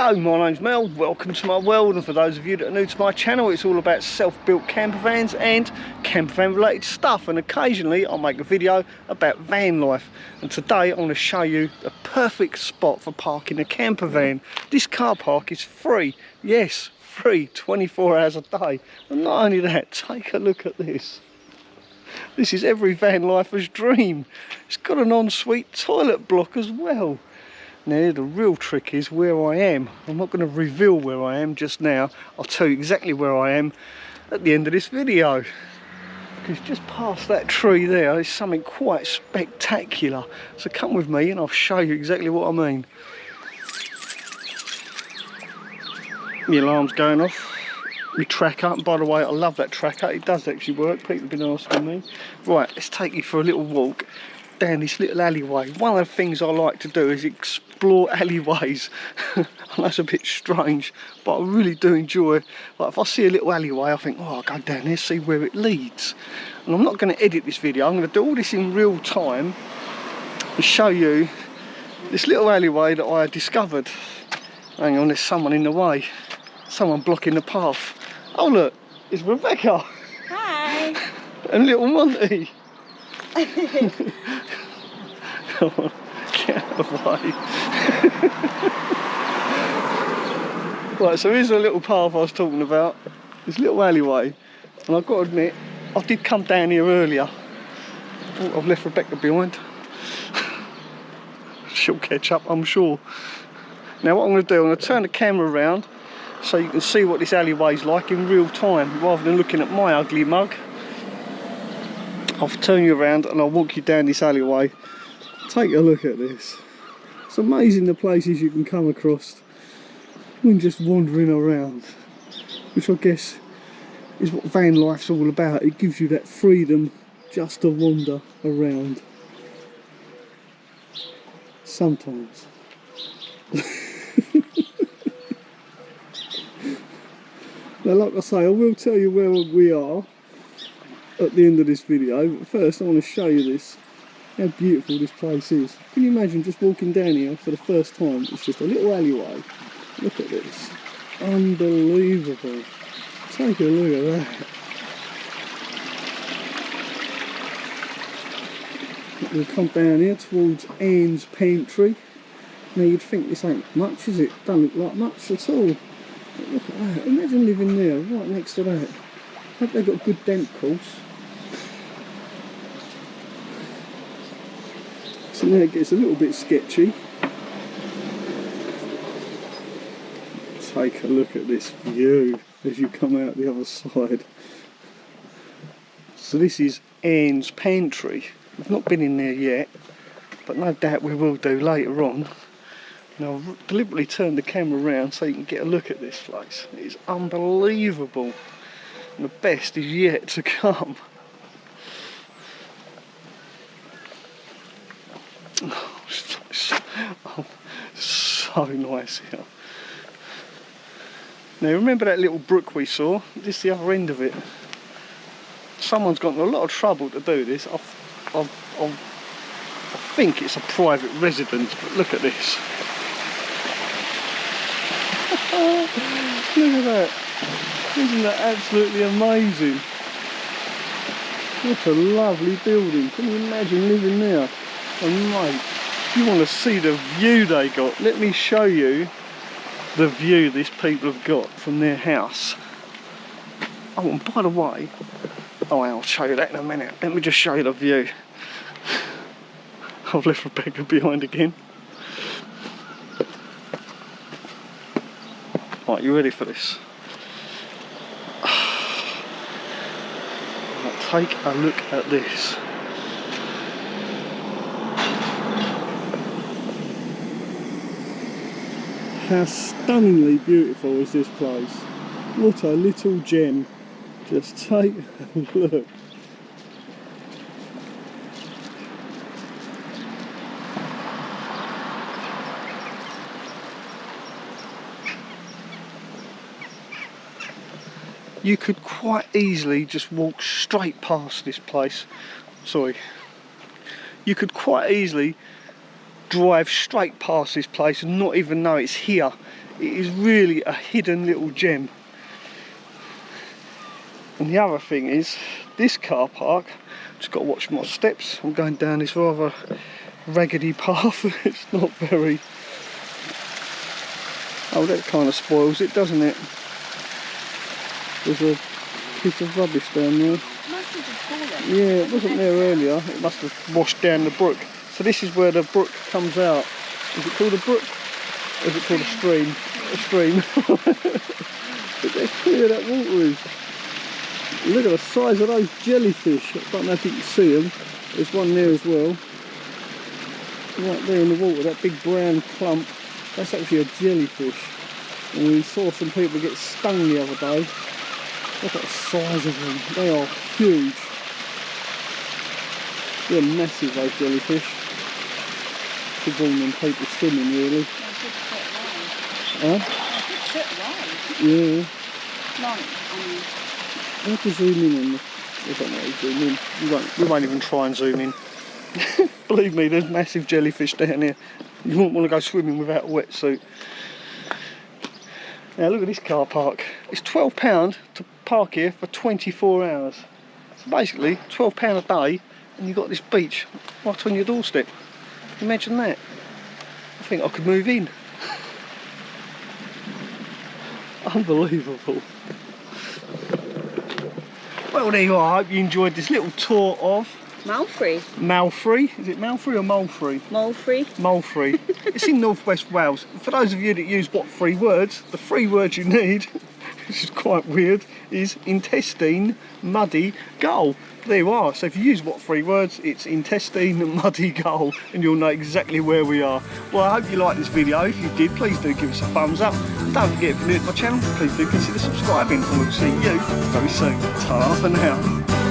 Hello, my name's Mel, welcome to my world, and for those of you that are new to my channel, it's all about self-built camper vans and camper van related stuff, and occasionally I'll make a video about van life. And today I want to show you the perfect spot for parking a camper van. This car park is free, yes, free 24 hours a day. And not only that, take a look at this. This is every van lifer's dream. It's got an ensuite toilet block as well. Now the real trick is where I am. I'm not going to reveal where I am just now. I'll tell you exactly where I am at the end of this video. Because just past that tree there is something quite spectacular. So come with me and I'll show you exactly what I mean. The alarm's going off. My tracker, and by the way, I love that tracker. It does actually work. People have been asking me. Right, let's take you for a little walk down this little alleyway. One of the things I like to do is explore alleyways. I know it's a bit strange, but I really do enjoy. Like if I see a little alleyway, I think, oh, I'll go down there, see where it leads. And I'm not going to edit this video. I'm going to do all this in real time and show you this little alleyway that I discovered. Hang on, there's someone in the way. Someone blocking the path. Oh look, it's Rebecca. Hi. And little Monty. Come on, get out of the way. Right, so here's a little path I was talking about. This little alleyway. And I've got to admit, I did come down here earlier. Oh, I've left Rebecca behind. She'll catch up, I'm sure. Now what I'm going to do, I'm going to turn the camera around so you can see what this alleyway's like in real time, rather than looking at my ugly mug. I'll turn you around and I'll walk you down this alleyway. Take a look at this. It's amazing the places you can come across when just wandering around, which I guess is what van life's all about. It gives you that freedom just to wander around. Sometimes. Now, like I say, I will tell you where we are at the end of this video, but first I want to show you this, how beautiful this place is. Can you imagine just walking down here for the first time? It's just a little alleyway. Look at this, unbelievable. Take a look at that. We'll come down here towards Anne's pantry. Now you'd think this ain't much, is it? Don't look like much at all. But look at that, imagine living there right next to that. Hope they've got a good damp course. So now it gets a little bit sketchy. Take a look at this view as you come out the other side. So this is Anne's pantry. We've not been in there yet, but no doubt we will do later on. Now I've deliberately turned the camera around so you can get a look at this place. It is unbelievable. And the best is yet to come. Oh, so nice here. Now remember that little brook we saw? This is the other end of it. Someone's gotten a lot of trouble to do this. I think it's a private residence, but look at this. Look at that. Isn't that absolutely amazing? What a lovely building. Can you imagine living there? And mate, you want to see the view they got. Let me show you the view these people have got from their house. Oh, and by the way, I'll show you that in a minute. Let me just show you the view. I've left Rebecca behind again. Right, you ready for this? Right, take a look at this. How stunningly beautiful is this place? What a little gem. Just take a look. You could quite easily just walk straight past this place. Sorry. You could quite easily drive straight past this place and not even know it's here. It is really a hidden little gem. And the other thing is, this car park, just got to watch my steps. I'm going down this rather raggedy path. It's not very... Oh, that kind of spoils it, doesn't it? There's a piece of rubbish down there. Yeah, it wasn't there earlier. It must have washed down the brook. So this is where the brook comes out. Is it called a brook? Or is it called a stream? A stream. Look how clear that water is. Look at the size of those jellyfish. I don't know if you can see them. There's one there as well. Right there in the water, that big brown clump. That's actually a jellyfish. And we saw some people get stung the other day. Look at the size of them. They are huge. They're massive, those jellyfish. Could warn them people swimming, really. Huh? Yeah. How to zoom in on the... I don't know how to zoom in. We won't even try and zoom in. Believe me, there's massive jellyfish down here. You wouldn't want to go swimming without a wetsuit. Now look at this car park. It's £12 to park here for 24 hours. So basically, £12 a day, and you've got this beach right on your doorstep. Imagine that. I think I could move in. Unbelievable. Well, there you are. I hope you enjoyed this little tour of Malfrey. Malfrey? Is it Malfrey or Mulfrey? Mulfrey. Mulfrey. It's in northwest Wales. For those of you that use what 3 words, the 3 words you need, which is quite weird, is intestine, muddy, gull. There you are. So if you use what 3 words, it's intestine, muddy, gull, and you'll know exactly where we are. Well, I hope you liked this video. If you did, please do give us a thumbs up. Don't forget, if you're new to my channel, please do consider subscribing, and we'll see you very soon. Ta for now.